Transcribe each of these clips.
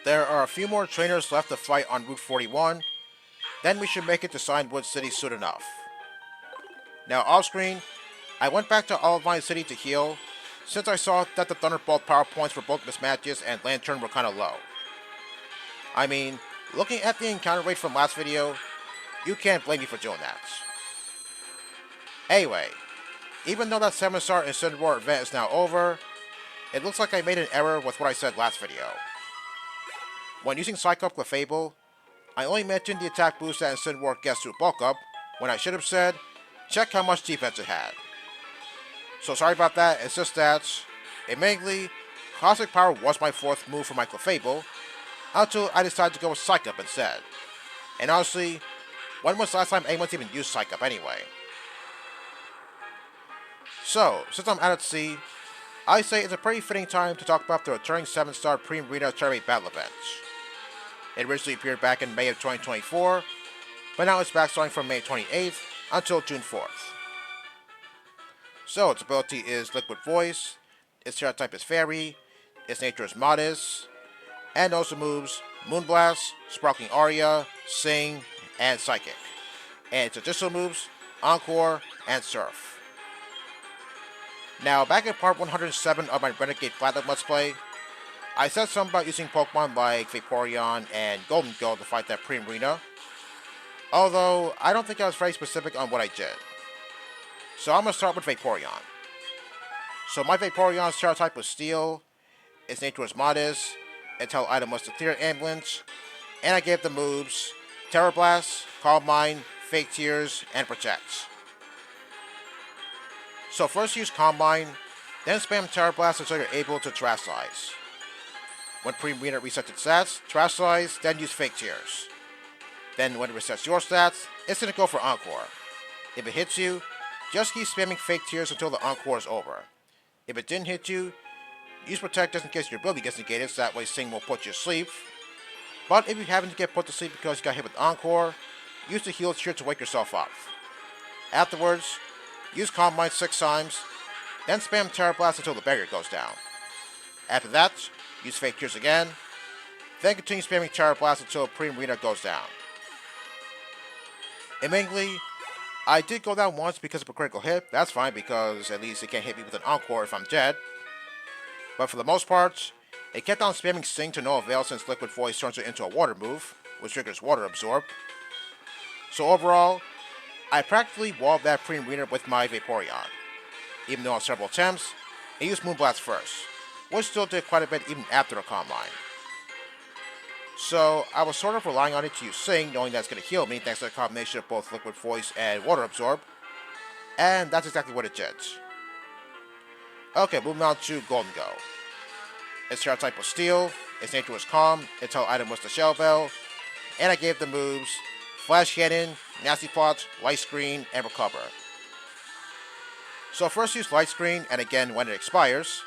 There are a few more trainers left to fight on Route 41, then we should make it to Cianwood City soon enough. Now off screen, I went back to Olivine City to heal, since I saw that the Thunderbolt power points for both Miss Matches and Lantern were kinda low. I mean, looking at the encounter rate from last video, you can't blame me for doing that. Anyway, even though that 7-star Incineroar event is now over, it looks like I made an error with what I said last video. When using Psychic Clefable, I only mentioned the attack boost that Incineroar gets through bulk up, when I should have said, check how much defense it had. So sorry about that, it's just that, admittedly, Cosmic Power was my 4th move for my Clefable, until I decided to go with Psych Up instead. And honestly, when was the last time anyone's even used Psych Up anyway? So, since I'm out at sea, I say it's a pretty fitting time to talk about the returning 7-star Primarina Tournament Battle Event. It originally appeared back in May of 2024, but now it's back starting from May 28th until June 4th. So, its ability is Liquid Voice, its Terra type is Fairy, its nature is Modest, and also moves Moonblast, Sparkling Aria, Sing, and Psychic. And its additional moves, Encore, and Surf. Now, back in part 107 of my Renegade Platinum Let's Play, I said something about using Pokemon like Vaporeon and Golden Go to fight that Primarina, although I don't think I was very specific on what I did. So I'm going to start with Vaporeon. So my Vaporeon's Terra type was Steel, its nature was Modest, its held item was the Theater Ambulance, and I gave the moves Terra Blast, Calm Mind, Fake Tears, and Protect. So first use Calm Mind, then spam Terra Blast until you're able to Terastallize. When Primarina resets its stats, Terastallize, then use Fake Tears. Then when it resets your stats, it's going to go for Encore. If it hits you, just keep spamming Fake Tears until the Encore is over. If it didn't hit you, use Protect just in case your ability gets negated, so that way Sing will put you to sleep. But if you happen to get put to sleep because you got hit with Encore, use the Heal Cheer to wake yourself up. Afterwards, use Calm Mind 6 times, then spam Terra Blast until the barrier goes down. After that, use Fake Tears again, then continue spamming Terra Blast until Primarina goes down. Admittedly, I did go down once because of a critical hit. That's fine because at least it can't hit me with an Encore if I'm dead. But for the most part, it kept on spamming Sing to no avail since Liquid Voice turns it into a water move, which triggers Water Absorb. So overall, I practically walled that Primarina with my Vaporeon. Even though on several attempts, I used Moonblast first, which still did quite a bit even after the Calm Mind. So I was sort of relying on it to use Sing, knowing that it's going to heal me thanks to the combination of both Liquid Voice and Water Absorb, and that's exactly what it did. Okay, moving on to Golden Go. Its Terra type was Steel, its nature was Calm, its held item was the Shell Bell, and I gave the moves Flash Cannon, Nasty Plot, Light Screen, and Recover. So first use Light Screen, and again when it expires,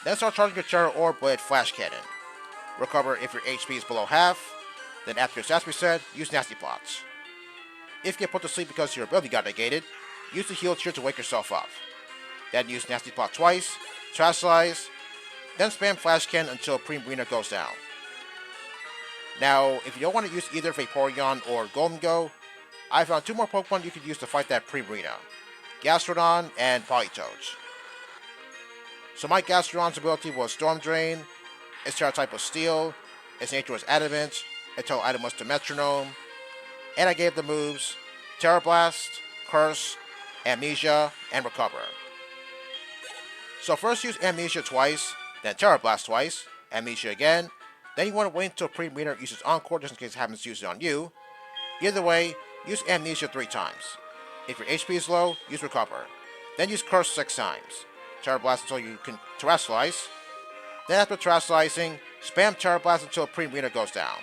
then start charging your Terra Orb with Flash Cannon. Recover if your HP is below half, then after your stats reset, use Nasty Plots. If you get put to sleep because your ability got negated, use the Heal Cheer to wake yourself up. Then use Nasty Plot twice, Terastallize, then spam Flash Cannon until Primarina goes down. Now, if you don't want to use either Vaporeon or Golden Go, I found 2 more Pokemon you could use to fight that Primarina, Gastrodon and Politoed. So my Gastrodon's ability was Storm Drain, its Terra type was Steel, its nature was Adamant, its held item was the Metronome, and I gave the moves Terra Blast, Curse, Amnesia, and Recover. So first use Amnesia twice, then Terra Blast twice, Amnesia again, then you want to wait until Primarina uses Encore just in case it happens to use it on you. Either way, use Amnesia 3 times. If your HP is low, use Recover. Then use Curse 6 times. Terra Blast until you can Terastallize. Then after Terastallizing, spam Terra Blast until Primarina goes down.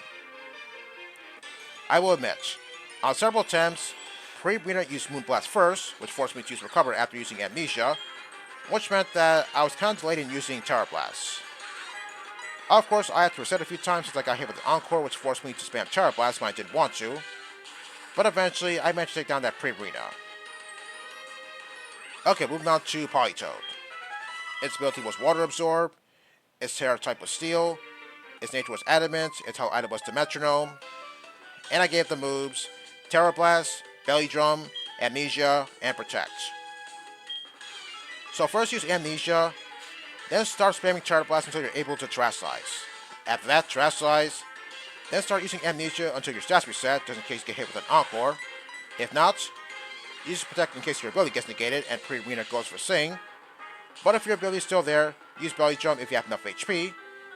I will admit, on several attempts, Primarina used Moonblast first, which forced me to use Recover after using Amnesia, which meant that I was kind of delayed in using Terra Blast. Of course, I had to reset a few times since I got hit with the Encore, which forced me to spam Terra Blast when I didn't want to, but eventually I managed to take down that Primarina. Okay, moving on to Politoed. Its ability was Water Absorb, its Terra type was Steel, Its nature was adamant, its whole item was the metronome, and I gave the moves Terra Blast, Belly Drum, Amnesia, and Protect. So first use Amnesia, then start spamming Terra Blast until you're able to Terastallize. After that, Terastallize, then start using Amnesia until your stats reset, just in case you get hit with an Encore. If not, use Protect in case your ability gets negated and Primarina goes for Sing. But if your ability is still there, use Belly Drum if you have enough HP.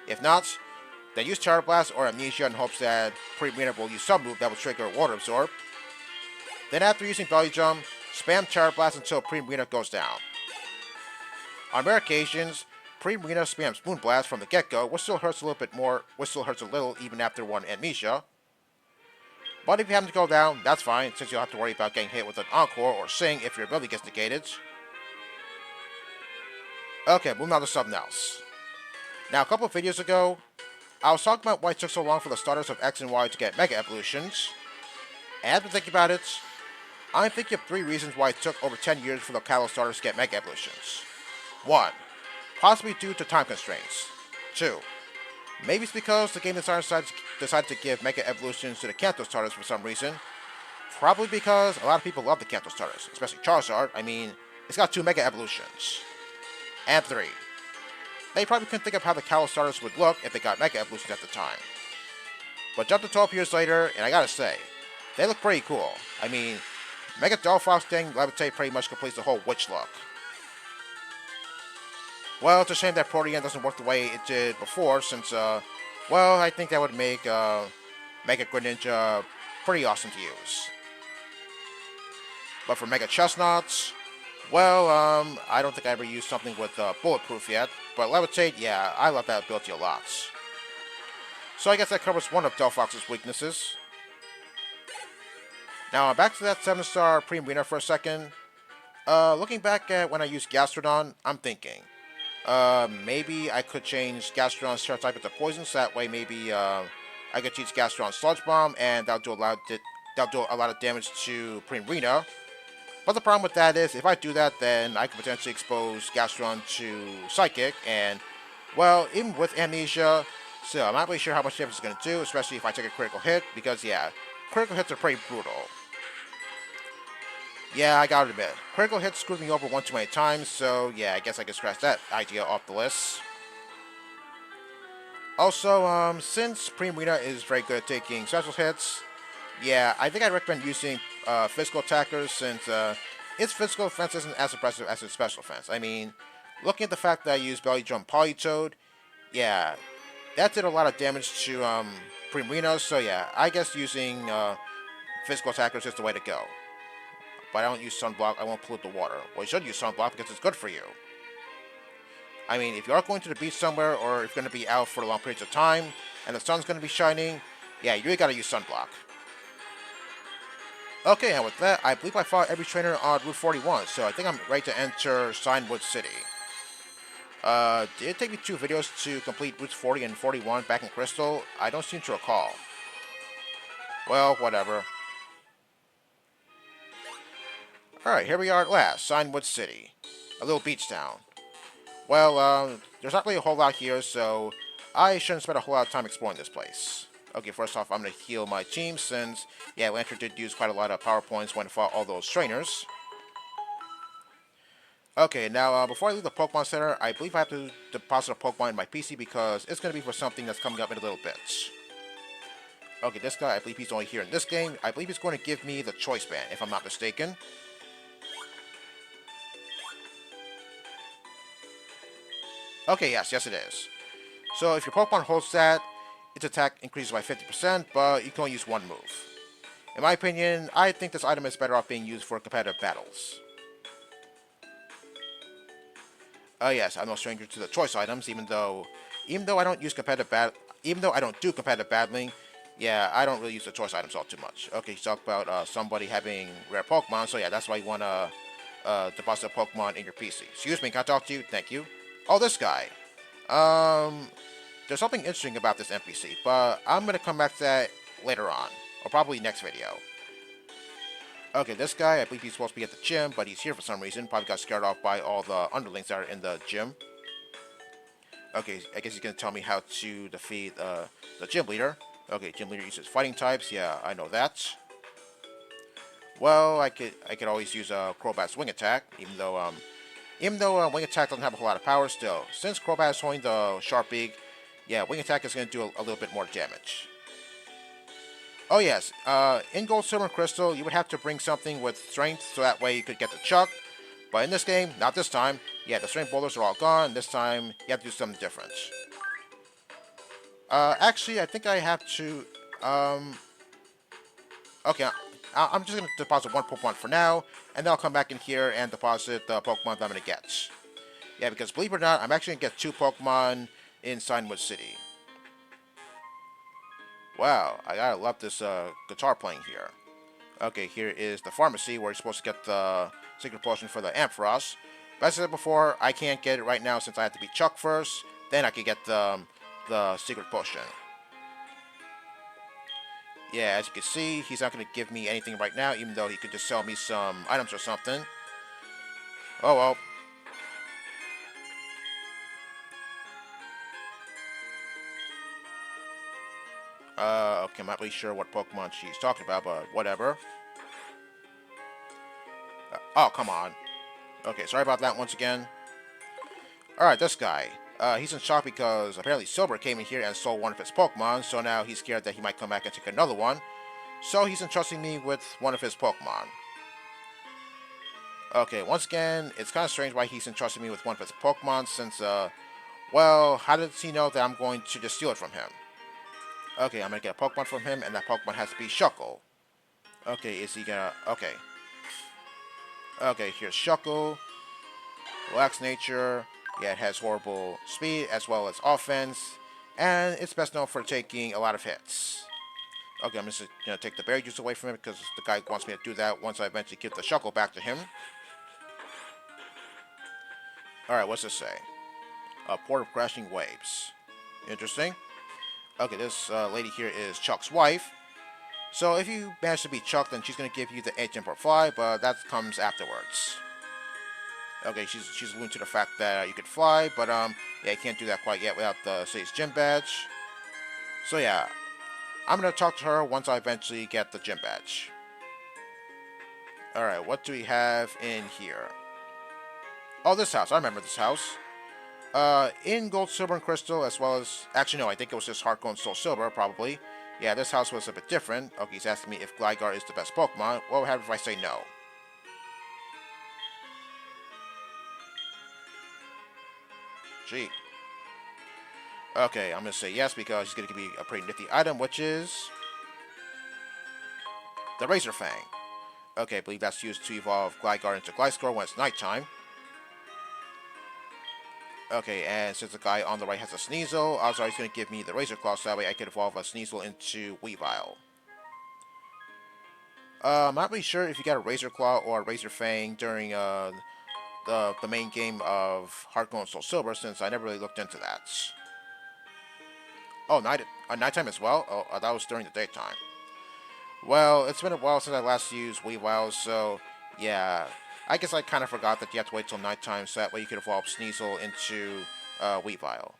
If not, then use Terra Blast or Amnesia in hopes that Primarina will use some move that will trigger Water Absorb. Then after using Belly Drum, spam Terra Blast until Primarina goes down. On rare occasions, Primarina spams Moonblast from the get-go, which still hurts a little bit more, which still hurts a little even after one Amnesia. But if you happen to go down, that's fine, since you'll have to worry about getting hit with an Encore or Sing if your ability gets negated. Okay, moving on to something else. Now, a couple of videos ago, I was talking about why it took so long for the starters of X and Y to get Mega Evolutions. And after thinking about it, I'm thinking of 3 reasons why it took over 10 years for the Kalos starters to get Mega Evolutions. 1. Possibly due to time constraints. 2. Maybe it's because the game designers decided to give Mega Evolutions to the Kanto starters for some reason. Probably because a lot of people love the Kanto starters, especially Charizard. I mean, it's got 2 Mega Evolutions. And 3. They probably couldn't think of how the Kalos starters would look if they got Mega Evolutions at the time. But jump to 12 years later, and I gotta say, they look pretty cool. I mean, Mega Delphox thing Levitate pretty much completes the whole witch look. Well, it's a shame that Protean doesn't work the way it did before, since, well, I think that would make Mega Greninja pretty awesome to use. But for Mega Chestnuts, well, I don't think I ever used something with Bulletproof yet, but Levitate, yeah, I love that ability a lot. So I guess that covers one of Delphox's weaknesses. Now, back to that 7-star Primarina for a second. Looking back at when I used Gastrodon, I'm thinking, maybe I could change Gastrodon's Terra type into Poison, so that way maybe I could teach Gastrodon Sludge Bomb, and that'll do a lot of damage to Primarina. But the problem with that is, if I do that, then I could potentially expose Gastrodon to Psychic, and, well, even with Amnesia, still, I'm not really sure how much damage it's going to do, especially if I take a critical hit, because, yeah, critical hits are pretty brutal. Yeah, I gotta admit, critical hits screwed me over one too many times, so yeah, I guess I can scratch that idea off the list. Also, since Primarina is very good at taking special hits, yeah, I think I recommend using physical attackers, since its physical defense isn't as impressive as its special defense. I mean, looking at the fact that I used Belly Drum Polytoad, yeah, that did a lot of damage to Primarina, so yeah, I guess using physical attackers is the way to go. But I don't use Sunblock, I won't pollute the water. Well, you should use Sunblock because it's good for you. I mean, if you are going to the beach somewhere, or if you're going to be out for long periods of time, and the sun's going to be shining, yeah, you really gotta use Sunblock. Okay, and with that, I believe I fought every trainer on Route 41, so I think I'm ready to enter Cianwood City. Did it take me 2 videos to complete Routes 40 and 41 back in Crystal? I don't seem to recall. Well, whatever. Alright, here we are at last, Cianwood City. A little beach town. Well, there's not really a whole lot here, so I shouldn't spend a whole lot of time exploring this place. Okay, first off, I'm going to heal my team, since, yeah, Lantern did use quite a lot of power points when I fought all those trainers. Okay, now, before I leave the Pokemon Center, I believe I have to deposit a Pokemon in my PC, because it's going to be for something that's coming up in a little bit. Okay, this guy, I believe he's only here in this game. I believe he's going to give me the Choice Band, if I'm not mistaken. Okay, yes it is. So if your Pokemon holds that, its attack increases by 50%, but you can only use one move. In my opinion, I think this item is better off being used for competitive battles. Yes, I'm no stranger to the choice items, even though I don't use even though I don't do competitive battling, yeah, I don't really use the choice items all too much. Okay, you talk about somebody having rare Pokemon, so yeah, that's why you want to deposit a Pokemon in your PC. Excuse me, can I talk to you? Thank you. Oh, this guy. There's something interesting about this NPC, but I'm going to come back to that later on, or probably next video. Okay, this guy, I believe he's supposed to be at the gym, but he's here for some reason. Probably got scared off by all the underlings that are in the gym. Okay, I guess he's gonna tell me how to defeat the gym leader. Okay, gym leader uses fighting types. Yeah, I know that. Well, I could always use a Crobat's wing attack, even though wing attack doesn't have a whole lot of power. Still, since Crobat is holding the sharp beak, yeah, wing attack is gonna do a little bit more damage. Oh yes, in Gold, Silver, and Crystal, you would have to bring something with strength, so that way you could get the Chuck. But in this game, not this time. Yeah, the strength boulders are all gone. This time, you have to do something different. Actually, I think I have to. Um, okay, I'm just gonna deposit one Pokemon for now, and then I'll come back in here and deposit the Pokemon that I'm gonna get. Yeah, because believe it or not, I'm actually gonna get two Pokemon in Cianwood City. Wow, I gotta love this guitar playing here. Okay, here is the pharmacy where you're supposed to get the secret potion for the Ampharos. But as I said before, I can't get it right now since I have to be Chuck first. Then I can get the secret potion. Yeah, as you can see, he's not going to give me anything right now, even though he could just sell me some items or something. Oh well. Okay, I'm not really sure what Pokemon she's talking about, but whatever. Oh, come on. Okay, sorry about that once again. Alright, this guy. He's in shock because apparently Silver came in here and stole one of his Pokemon, so now he's scared that he might come back and take another one. So he's entrusting me with one of his Pokemon. Okay, once again, it's kind of strange why he's entrusting me with one of his Pokemon since, well, how does he know that I'm going to just steal it from him? Okay, I'm gonna get a Pokemon from him, and that Pokemon has to be Shuckle. Okay, is he gonna... Okay. Okay, here's Shuckle. Relaxed nature. Yeah, it has horrible speed as well as offense. And it's best known for taking a lot of hits. Okay, I'm just gonna take the berry juice away from him because the guy wants me to do that once I eventually give the Shuckle back to him. Alright, what's this say? A port of crashing waves. Interesting. Okay, this lady here is Chuck's wife. So if you manage to be Chuck, then she's going to give you the 8 jump or fly, but that comes afterwards. Okay, she's alluding to the fact that you could fly, but yeah, you can't do that quite yet without the city's gym badge. So yeah, I'm going to talk to her once I eventually get the gym badge. Alright, what do we have in here? Oh, this house. I remember this house. In Gold, Silver, and Crystal, as well as... Actually, no, I think it was just Heart Gold and Soul Silver, probably. Yeah, this house was a bit different. Okay, he's asking me if Gligar is the best Pokemon. What would happen if I say no? Gee. Okay, I'm going to say yes because he's going to give me a pretty nifty item, which is... the Razor Fang. Okay, I believe that's used to evolve Gligar into Gliscor when it's nighttime. Okay, and since the guy on the right has a Sneasel, also he's going to give me the Razor Claw so that way I can evolve a Sneasel into Weavile. I'm not really sure if you got a Razor Claw or a Razor Fang during the main game of Heart Gold and Soul Silver since I never really looked into that. Oh, nighttime as well? Oh, that was during the daytime. Well, it's been a while since I last used Weavile, so yeah. I guess I kind of forgot that you have to wait till nighttime so that way you could evolve Sneasel into Weavile.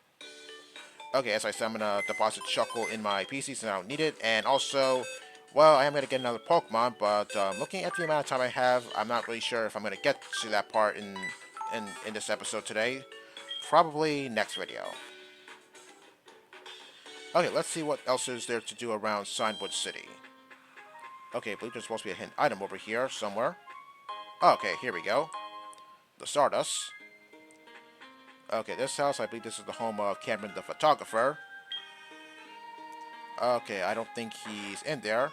Okay, as I said, I'm going to deposit Shuckle in my PC since I don't need it. And also, well, I am going to get another Pokemon, but looking at the amount of time I have, I'm not really sure if I'm going to get to that part in this episode today. Probably next video. Okay, let's see what else is there to do around Cianwood City. Okay, I believe there's supposed to be a hidden item over here somewhere. Okay, here we go. The Stardust. Okay, this house, I believe this is the home of Cameron the photographer. Okay, I don't think he's in there.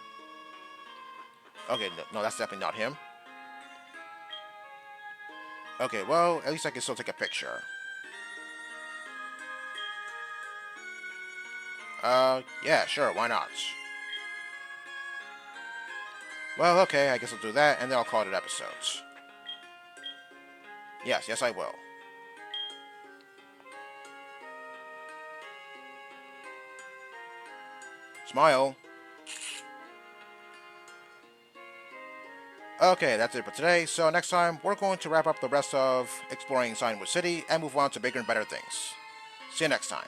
Okay, no, that's definitely not him. Okay, well, at least I can still take a picture. Yeah, sure, why not? Well, okay, I guess I'll do that, and then I'll call it an episode. Yes, I will. Smile. Okay, that's it for today. So next time, we're going to wrap up the rest of exploring Cianwood City and move on to bigger and better things. See you next time.